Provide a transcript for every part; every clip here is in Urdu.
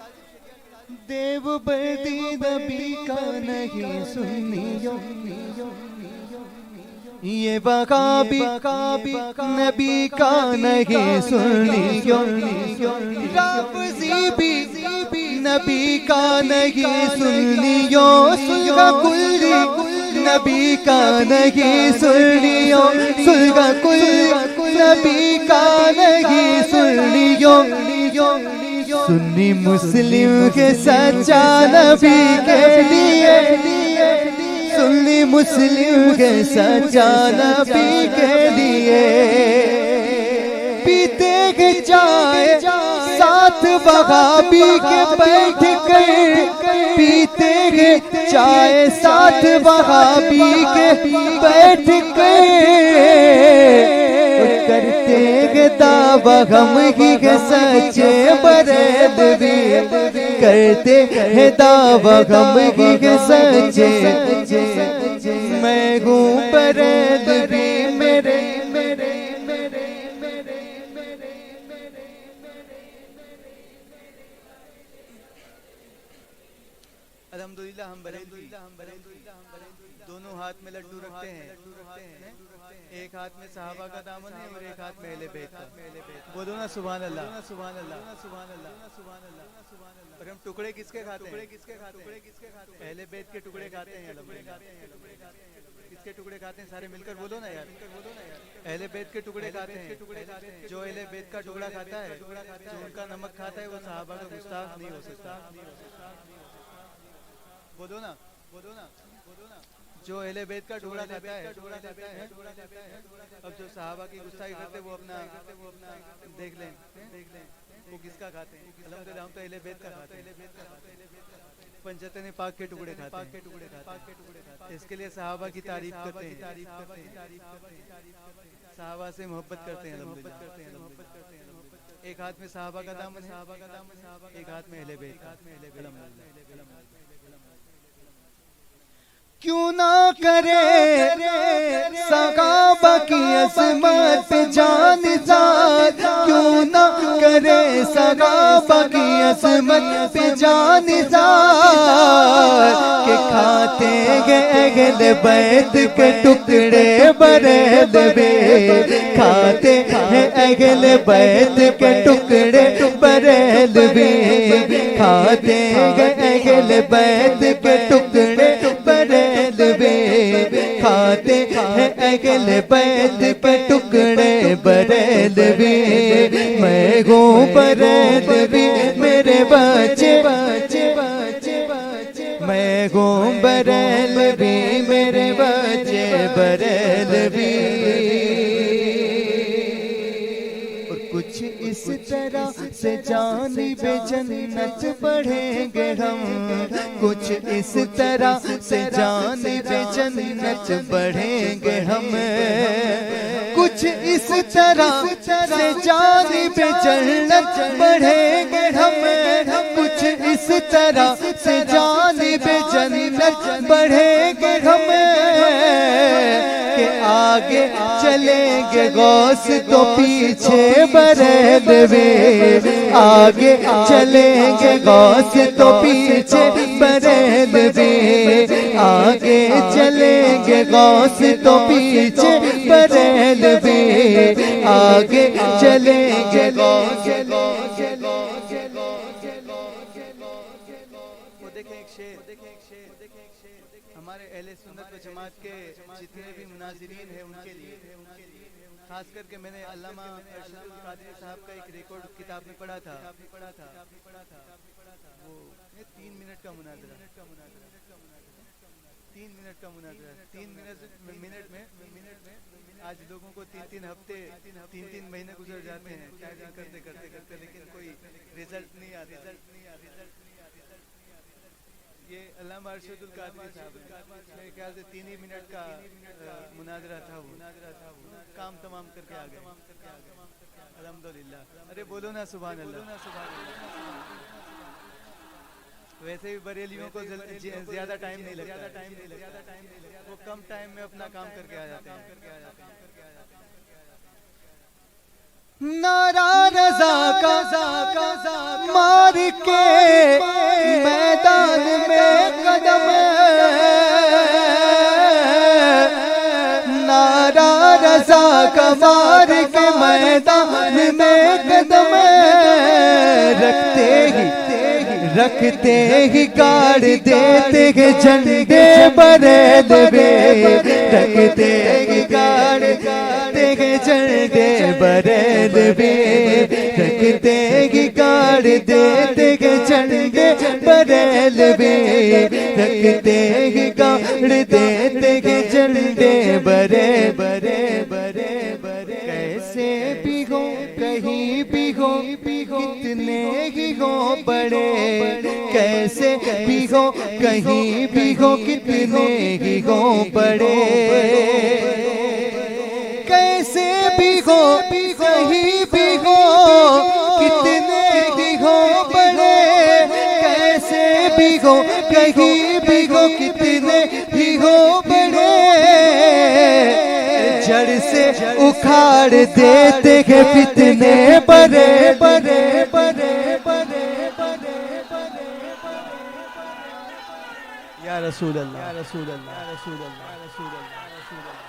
کاظم شریعہ دیوبندی نبی کا نہیں سنیو، یہ وہابی نبی کا نہیں سنیو، رافضی بھی نبی کا نہیں سنیو، سلغہ کلی نبی کا نہیں سنیو، سلغہ کلی نبی کا نہیں سنیو، سنی مسلم کے سچا نبی کے لیے، سنی مسلم کے سچا نبی کے لیے، پیتے گے چائے ساتھ وہابی کے بیٹھ کر، پیتے گے چائے ساتھ وہابی کے بیٹھ کر، کرتے گے دعویٰ غم کی کے سچے بریلوی، کرتے ہیں دعویٰ غم کی کے سچے، میں ہوں بریلوی میرے الحمدللہ ہم بریلوی دونوں ہاتھ میں لڈو رکھتے ہیں، ایک ہاتھ میں صحابہ کا دامن ہے اور ایک ہاتھ میں اہل بیت کا، بولو نا سبحان اللہ، سبحان اللہ، سبحان اللہ، سبحان اللہ۔ اور ہم ٹکڑے کس کے کھاتے ہیں؟ اہل بیت کے ٹکڑے کھاتے ہیں، کس کے ٹکڑے کھاتے ہیں؟ سارے مل کر بولو نا یار، اہل بیت کے ٹکڑے کھاتے ہیں۔ جو اہل بیت کا ٹکڑا کھاتا ہے، جو ان کا نمک کھاتا ہے، وہ صحابہ کا گستاخ نہیں ہو سکتا، بولو نا، بولو نا، جو اہل بیت کا ٹکڑا کھاتا ہے، اب جو صحابہ کی گستاخی کرتے ہیں وہ اپنا دیکھ لیں وہ کس کا کھاتے ہیں۔ الحمدللہ ہم تو اہل بیت کا کھاتے ہیں، پنجتن پاک کے ٹکڑے کھاتے ہیں، اس کے لیے صحابہ کی تعریف کرتے ہیں، صحابہ سے محبت کرتے ہیں، الحمدللہ ایک ہاتھ میں صحابہ کا دامن ہے، ایک ہاتھ میں اہل بیت کا، الحمدللہ۔ کیوں نہ کرے صحابہ کی عظمت پہ جان نثار، کیوں نہ کرے صحابہ کی عظمت پہ جان نثار، کہ کھاتے ہیں اہل بیت کے ٹکڑے بریلوی، کھاتے ہیں اہل بیت کے ٹکڑے بریلوی، کھاتے ہیں اہل بیت کے ٹکڑے کھاتے ہیں اہل بیت کے ٹکڑے بریلوی، میں ہوں بریلوی میرے بچے، میں ہوں بریلوی میرے بچے بریلوی، اور کچھ اس طرح سے جانب جنت بڑھیں گے ہم، کچھ اس طرح سے جانب جنت بڑھیں گے ہم، کچھ اس طرح سے جانب جنت بڑھیں گے ہم، کچھ اس طرح سے جانب جنت بڑھیں گے ہم، کہ آگے چلیں گے غوث تو پیچھے بریلوی، آگے چلیں گے غوث تو پیچھے بریلوی، آگے چلیں گے غوث تو پیچھے بریلوی، آگے چلیں گے غوث۔ دیکھیں ایک شعر، ہمارے اہل سنت و جماعت کے جتنے بھی مناظرین ہیں ان کے لیے، خاص کر کے میں نے علامہ ارشد القادری صاحب کا ایک ریکارڈ کتاب میں پڑھا تھا، وہ 3 منٹ کا مناظرہ، 3 منٹ کا مناظرہ، 3 منٹ میں آج لوگوں کو 3 ہفتے 3 مہینے گزر جاتے ہیں ٹائپنگ کرتے کرتے، لیکن کوئی رزلٹ نہیں آتا۔ یہ علامہ ارشد القادری صاحب میرے خیال سے 3 ہی منٹ کا مناظرہ تھا، وہ کام تمام کر کے آ گئے، الحمدللہ۔ ارے بولو نا سبحان اللہ۔ ویسے بھی بریلیوں کو زیادہ ٹائم نہیں لگتا، وہ کم ٹائم میں اپنا کام کر کے آ جاتے ہیں۔ نعرہ رضا کا مار کے رضا کمار کے میدان میں قدم رکھتے ہی گاڑ دیتے ہیں جھنڈے بریلوی، رکھتے ہی گاڑ دیتے ہیں جھنڈے بریلوی، رکھتے ہی گاڑ دیتے ہیں جھنڈے بریلوی، رکھتے ہی گاڑ دیتے ہیں جھنڈے بریلوی۔ کیسے بھی ہو کہیں بھی ہو کتنے ہی ہو بڑے، کیسے بھی ہو کہیں بھی ہو کتنے ہی ہو بڑے، کیسے بھی ہو کہیں بھی ہو کتنے ہی ہو بڑے، کیسے بھی ہو کہیں بھی ہو کتنے ہی ہو بڑے، جڑ سے اکھاڑ دیتے ہیں فتنے بڑے بڑے بڑے بڑے بڑے۔ یا رسول اللہ یا رسول اللہ یا رسول اللہ یا رسول اللہ یا رسول اللہ۔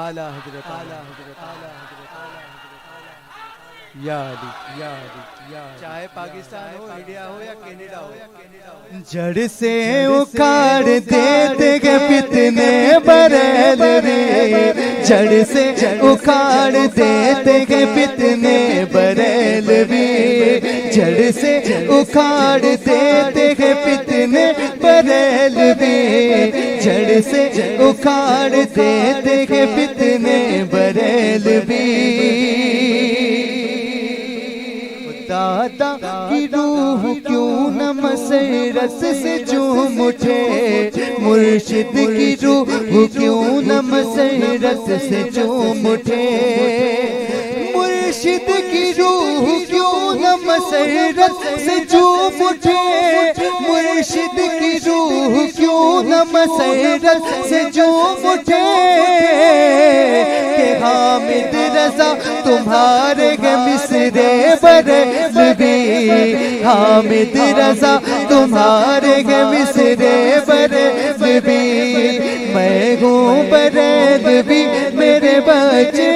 اعلیٰ حضرت اعلیٰ حضرت اعلیٰ حضرت اعلیٰ حضرت یا علی یا علی یا علی، چاہے پاکستان ہو انڈیا ہو یا کینیڈا ہو، جڑ سے اکھاڑ دیتے ہیں فتنے بریلوی، جڑ سے اکھاڑ دیتے ہیں فتنے بریلوی، جڑ سے اکھاڑ دیتے ہیں فتنے بریلوی، جڑ سے اکھاڑ دیتے ہیں فتنے بریلوی۔ دادا کی روح کیوں نہ مسرت سے جھوم اٹھے، مرشد کی روح کیوں نہ مسرت سے جھوم اٹھے، مرشد کی روح کیوں نہ مسرت سے جھوم اٹھے، مرشد کی روح کیوں نہ مسرت سے جھوم اٹھے، کہ حامد رضا تمہارے مصرے بریلوی، حامد رضا تمہارے مصرے بریلوی، میں ہوں بریلوی میرے بچے